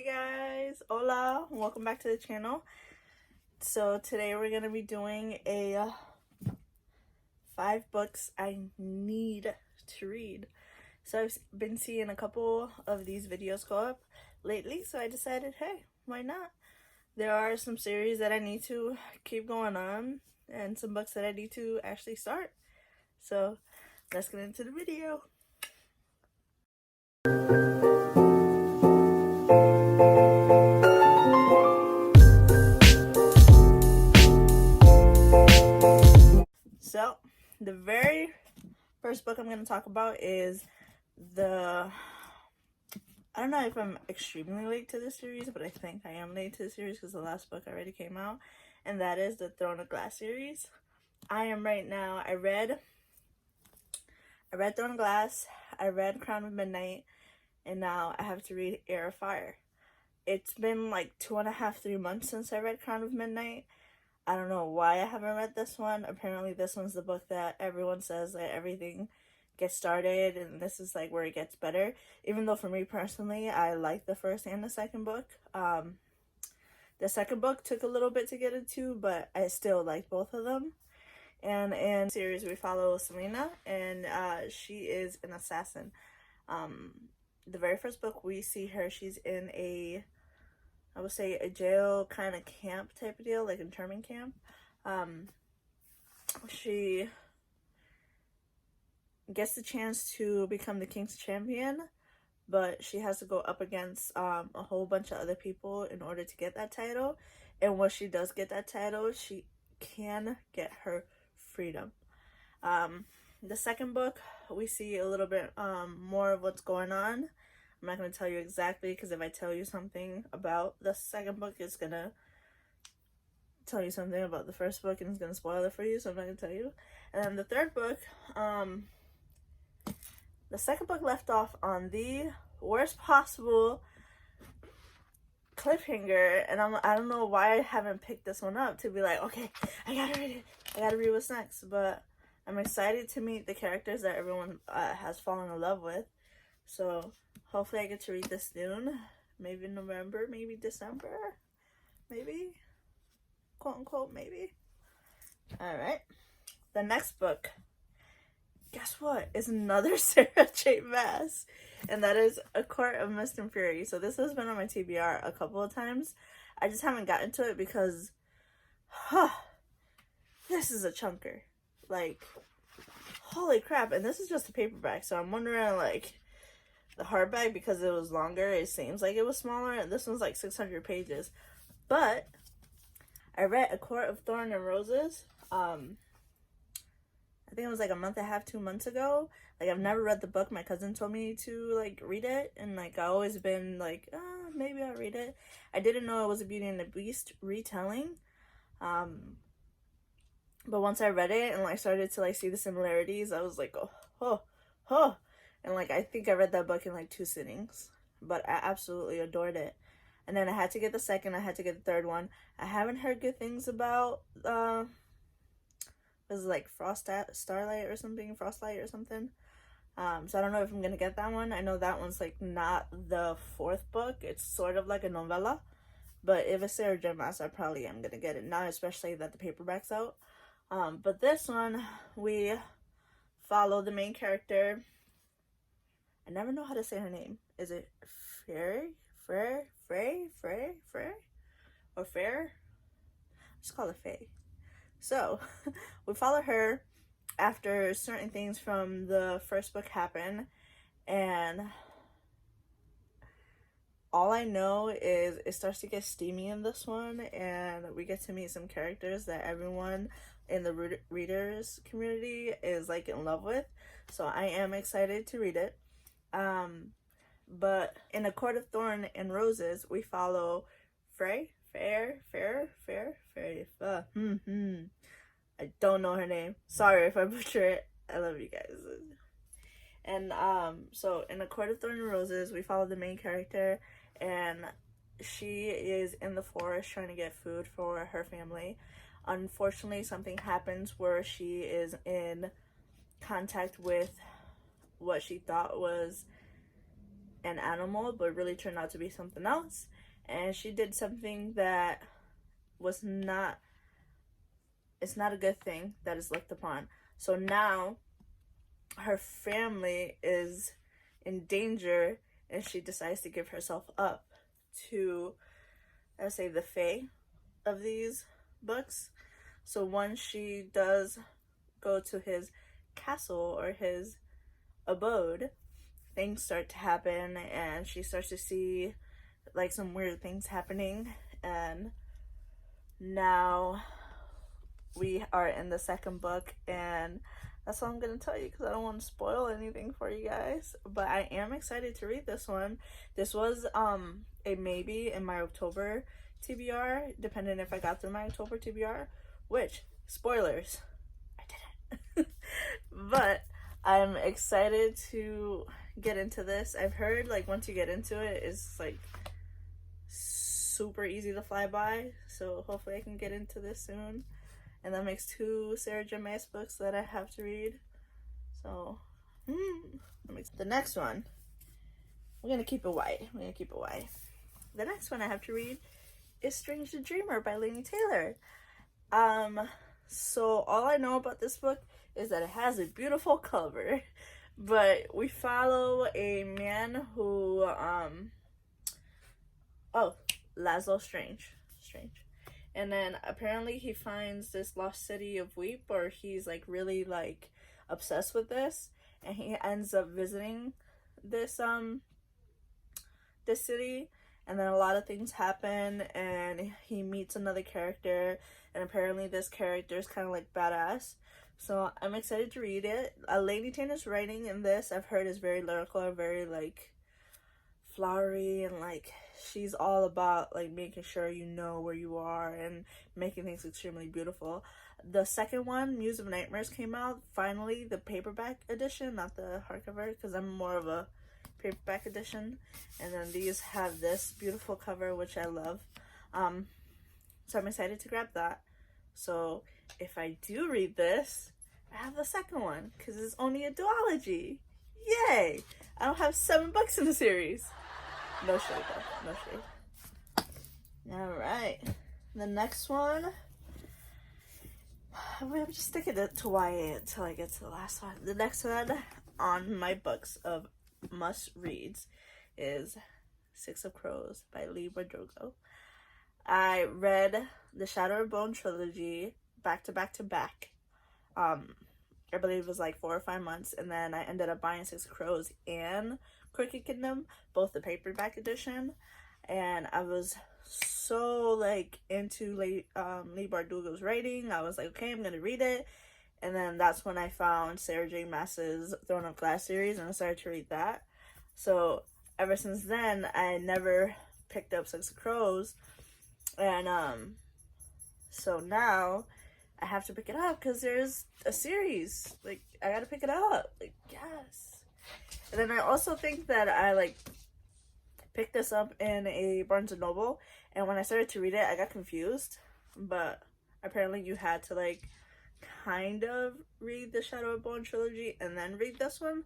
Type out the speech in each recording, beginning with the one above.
guys, hola, welcome back to the channel. So today we're gonna be doing a 5 books I need to read. So I've been seeing a couple of these videos go up lately, so I decided, hey, why not? There are some series that I need to keep going on and some books that I need to actually start. So let's get into the video. So the very first book I'm going to talk about is I don't know if I'm extremely late to this series, but I think I am late to the series because the last book already came out, and that is the Throne of Glass series. I am right now, I read Throne of Glass, I read Crown of Midnight, and now I have to read Heir of Fire. It's been like 2.5-3 months since I read Crown of Midnight. I don't know why I haven't read this one. Apparently this one's the book that everyone says that everything gets started and this is like where it gets better. Even though for me personally, I like the first and the second book. The second book took a little bit to get into, but I still like both of them. And in the series we follow Selena, and she is an assassin. The very first book we see her, she's in I would say a jail kind of camp type of deal, like internment camp. She gets the chance to become the King's Champion, but she has to go up against a whole bunch of other people in order to get that title. And once she does get that title, she can get her freedom. The second book, we see a little bit more of what's going on. I'm not going to tell you exactly, because if I tell you something about the second book, it's going to tell you something about the first book and it's going to spoil it for you, so I'm not going to tell you. And then the third book, the second book left off on the worst possible cliffhanger, and I don't know why I haven't picked this one up to be like, okay, I gotta read it. I gotta read what's next. But I'm excited to meet the characters that everyone has fallen in love with. So hopefully I get to read this soon. Maybe November, maybe December, maybe, quote unquote, maybe. Alright. The next book, guess what? Is another Sarah J. Maas. And that is A Court of Mist and Fury. So this has been on my TBR a couple of times. I just haven't gotten to it because this is a chunker. Like, holy crap. And this is just a paperback. So I'm wondering, like, the hardback, because it was longer, it seems like it was smaller. And this one's like 600 pages. But I read A Court of Thorn and Roses. I think it was like a month and a half, 2 months ago. Like, I've never read the book. My cousin told me to, like, read it. And, like, I've always been, like, maybe I'll read it. I didn't know it was a Beauty and the Beast retelling. But once I read it and, like, started to, like, see the similarities, I was like, oh. And, like, I think I read that book in, like, 2 sittings. But I absolutely adored it. And then I had to get the second. I had to get the third one. I haven't heard good things about, it was like Frostlight or something. So I don't know if I'm gonna get that one. I know that one's like not the 4th book. It's sort of like a novella. But if it's Sarah J. Maas, I probably am gonna get it now, especially that the paperback's out. But this one, we follow the main character. I never know how to say her name. Is it Frey? Or Fair? Just call her Faye. So, we follow her after certain things from the first book happen, and all I know is it starts to get steamy in this one, and we get to meet some characters that everyone in the readers community is like in love with, so I am excited to read it. But in A Court of Thorn and Roses, we follow Fair. I don't know her name. Sorry if I butcher it. I love you guys. And so in A Court of Thorn and Roses, we follow the main character, and she is in the forest trying to get food for her family. Unfortunately, something happens where she is in contact with what she thought was an animal, but really turned out to be something else. And she did something that was not, it's not a good thing that is looked upon. So now her family is in danger, and she decides to give herself up to, I say, the fae of these books. So once she does go to his castle or his abode, things start to happen, and she starts to see like some weird things happening. And now we are in the second book, and that's all I'm gonna tell you because I don't want to spoil anything for you guys. But I am excited to read this one. This was a maybe in my October TBR, depending if I got through my October TBR, which, spoilers, I didn't. But I'm excited to get into this. I've heard like once you get into it, it's like super easy to fly by. So hopefully I can get into this soon. And that makes 2 Sarah J. Maas books that I have to read. So, the next one, we're gonna keep it wide. The next one I have to read is Strange the Dreamer by Laini Taylor. So all I know about this book is that it has a beautiful cover, but we follow a man who, Laszlo Strange. And then apparently he finds this lost city of Weep, or he's like really like obsessed with this, and he ends up visiting this this city, and then a lot of things happen, and he meets another character, and apparently this character is kind of like badass. So I'm excited to read it. Laini Taylor's writing in this, I've heard, is very lyrical and very like flowery, and like she's all about like making sure you know where you are and making things extremely beautiful. The second one, Muse of Nightmares, came out finally, the paperback edition, not the hardcover, because I'm more of a paperback edition. And then these have this beautiful cover, which I love. So I'm excited to grab that. So if I do read this, I have the second one because it's only a duology. Yay! I don't have 7 books in the series. No shade though, no shade. Alright, the next one, I'm just sticking it to YA until I get to the last one. The next one on my books of must reads is Six of Crows by Leigh Bardugo. I read the Shadow and Bone trilogy back to back. I believe it was like 4 or 5 months, and then I ended up buying Six of Crows and Crooked Kingdom, both the paperback edition, and I was so like into Leigh Bardugo's writing. I was like, okay, I'm gonna read it. And then that's when I found Sarah J. Maas's Throne of Glass series, and I started to read that. So ever since then, I never picked up Six of Crows, and so now I have to pick it up because there's a series. Like, I gotta pick it up. Like, yes. And then I also think that I like picked this up in a Barnes & Noble, and when I started to read it, I got confused. But apparently you had to like kind of read the Shadow and Bone trilogy and then read this one.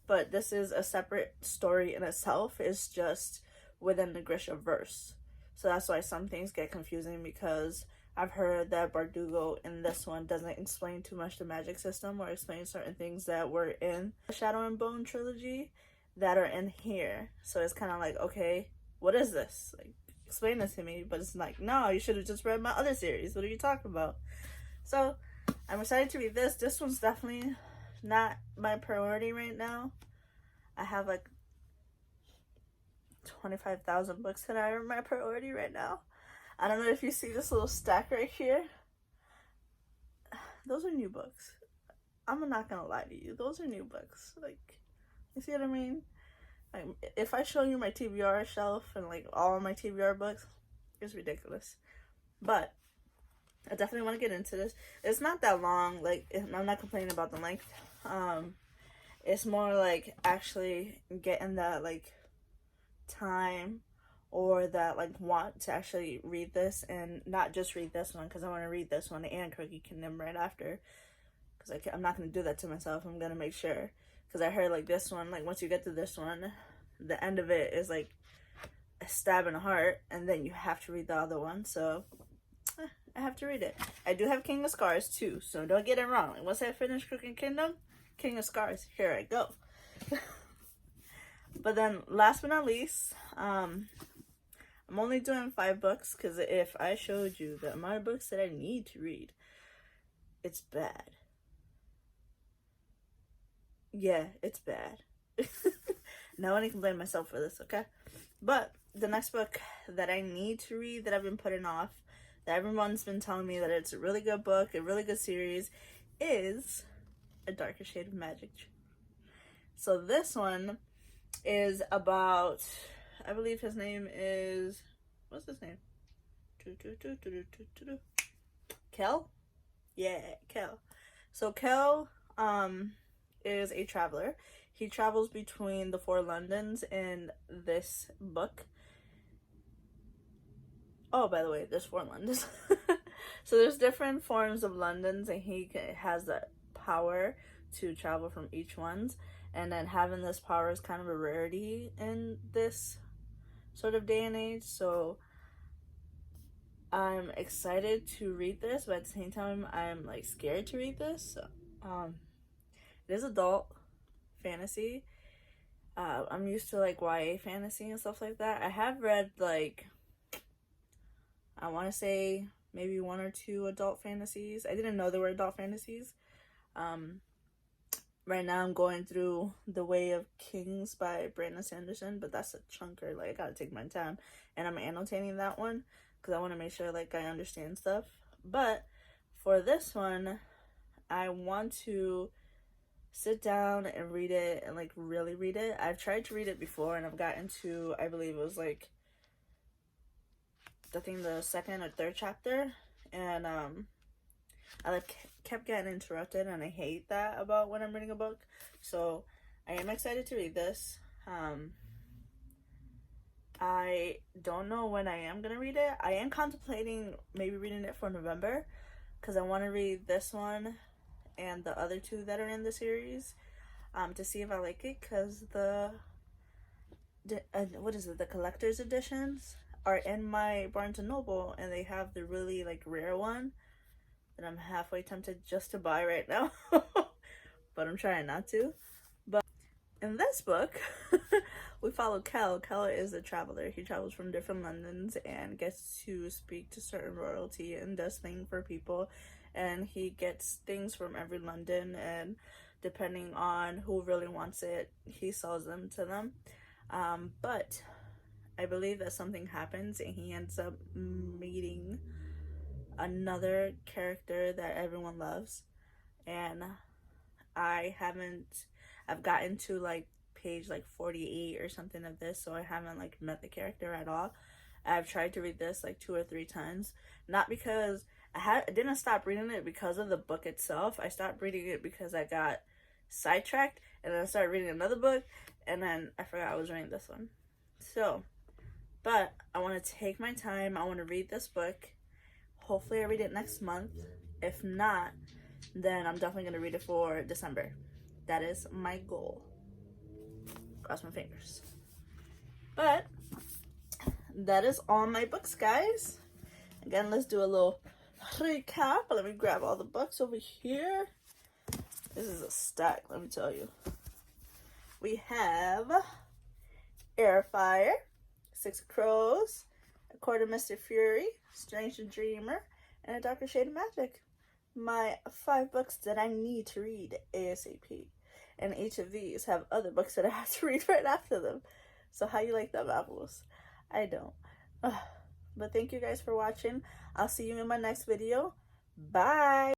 But this is a separate story in itself. It's just within the Grisha verse. So that's why some things get confusing, because I've heard that Bardugo in this one doesn't explain too much the magic system or explain certain things that were in the Shadow and Bone trilogy that are in here. So it's kind of like, okay, what is this? Like, explain this to me. But it's like, no, you should have just read my other series. What are you talking about? So I'm excited to read this. This one's definitely not my priority right now. I have like 25,000 books that are my priority right now. I don't know if you see this little stack right here. Those are new books. I'm not gonna lie to you. Those are new books. Like, you see what I mean? Like, if I show you my TBR shelf and like all my TBR books, it's ridiculous. But I definitely want to get into this. It's not that long. Like, I'm not complaining about the length. It's more like actually getting that like time or that like want to actually read this, and not just read this one, because I want to read this one and Crooked Kingdom right after, because I'm not going to do that to myself. I'm going to make sure, because I heard like this one, like once you get to this one, the end of it is like a stab in the heart, and then you have to read the other one. So I have to read it. I do have King of Scars too, so don't get it wrong. Once I finish Crooked Kingdom, King of Scars, here I go. But then last but not least, I'm only doing 5 books because if I showed you the amount of books that I need to read, it's bad. Yeah, it's bad. No one can blame myself for this, okay? But the next book that I need to read that I've been putting off, that everyone's been telling me that it's a really good book, a really good series, is A Darker Shade of Magic. So this one is about, I believe his name is, what's his name? Kel? Yeah, Kel. So Kel is a traveler. He travels between the 4 Londons in this book. Oh, by the way, there's 4 Londons. So there's different forms of Londons, and he has the power to travel from each ones. And then having this power is kind of a rarity in this sort of day and age. So I'm excited to read this, but at the same time, I'm like scared to read this. It is adult fantasy. I'm used to like YA fantasy and stuff like that. I have read like, I want to say maybe 1 or 2 adult fantasies. I didn't know there were adult fantasies. Right now I'm going through The Way of Kings by Brandon Sanderson, but that's a chunker. Like, I gotta take my time, and I'm annotating that one because I want to make sure like I understand stuff. But for this one, I want to sit down and read it and like really read it. I've tried to read it before, and I've gotten to, I believe it was like, I think the 2nd or 3rd chapter, and I like kept getting interrupted, and I hate that about when I'm reading a book. So I am excited to read this. I don't know when I am gonna read it. I am contemplating maybe reading it for November because I want to read this one and the other 2 that are in the series to see if I like it, because the collector's editions are in my Barnes and Noble, and they have the really like rare one that I'm halfway tempted just to buy right now. But I'm trying not to. But in this book, we follow Kel. Kel is a traveler. He travels from different Londons and gets to speak to certain royalty and does things for people. And he gets things from every London, and depending on who really wants it, he sells them to them. But I believe that something happens, and he ends up meeting another character that everyone loves. And I've gotten to like page like 48 or something of this, so I haven't like met the character at all. I've tried to read this like 2 or 3 times, not because I didn't stop reading it because of the book itself. I stopped reading it because I got sidetracked, and then I started reading another book, and then I forgot I was reading this one. So, but I want to take my time. I want to read this book. Hopefully I read it next month. If not, then I'm definitely going to read it for December. That is my goal. Cross my fingers. But that is all my books, guys. Again, let's do a little recap. Let me grab all the books over here. This is a stack, let me tell you. We have Airfire, 6 Crows, A Court of Mr. Fury, Strange the Dreamer, and A Darker Shade of Magic. My 5 books that I need to read ASAP. And each of these have other books that I have to read right after them. So how you like them apples? I don't. But thank you guys for watching. I'll see you in my next video. Bye!